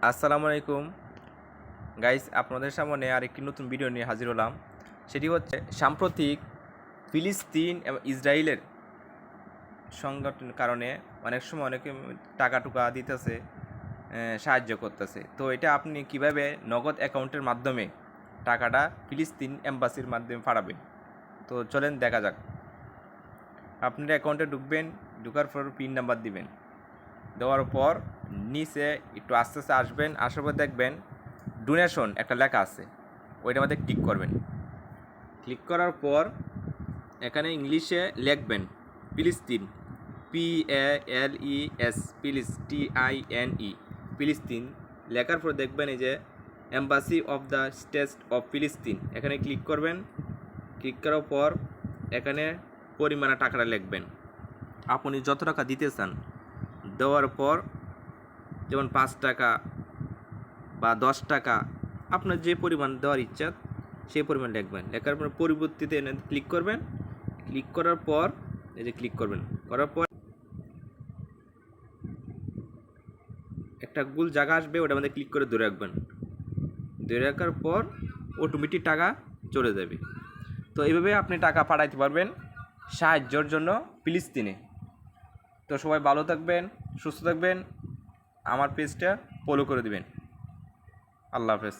আসসালামু আলাইকুম গাইস, আপনাদের সামনে আরেকটি নতুন ভিডিও নিয়ে হাজির হলাম। সেটি হচ্ছে সাম্প্রতিক ফিলিস্তিন এবং ইসরায়েলের সংগঠনের কারণে অনেক সময় অনেকে টাকা টুকা দিতেছে, সাহায্য করতেছে। তো এটা আপনি কিভাবে নগদ অ্যাকাউন্টের মাধ্যমে টাকাটা ফিলিস্তিন এম্বাসির মাধ্যমে পাঠাবেন। তো চলেন দেখা যাক। আপনার অ্যাকাউন্টে ঢুকবেন, ঢুকার পর পিন নাম্বার দিবেন। দেওয়ার পর নিচে একটু আস্তে আস্তে আসবেন, আসার পর দেখবেন ডোনেশন একটা লেখা আছে, ওইটার মধ্যে ক্লিক করবেন। ক্লিক করার পর এখানে ইংলিশে লিখবেন ফিলিস্তিন, PALES, PLISTINE, ফিলিস্তিন। লেখার পর দেখবেন এই যে embassy of the state of ফিলিস্তিন, এখানে ক্লিক করবেন। ক্লিক করার পর এখানে পরিমাণে টাকাটা লিখবেন, আপনি যত টাকা দিতে চান। দেওয়ার পর যেমন 5 টাকা বা 10 টাকা, আপনার যে পরিমাণ দেওয়ার ইচ্ছা সেই পরিমাণ লিখবেন। লেখার পর পরবর্তীতে ক্লিক করবেন। ক্লিক করার পর এই যে ক্লিক করবেন, করার পর একটা গোল জায়গা আসবে, ওটার মধ্যে ক্লিক করে ধরে রাখবেন। ধরে রাখার পর অটোমেটিক টাকা চলে যাবে। তো এইভাবে আপনি টাকা পাঠাইতে পারবেন সাহায্যের জন্য ফিলিস্তিনে। তো সবাই ভালো থাকবেন, সুস্থ থাকবেন, আমার পেজটা ফলো করে দিবেন। আল্লাহ হাফেজ।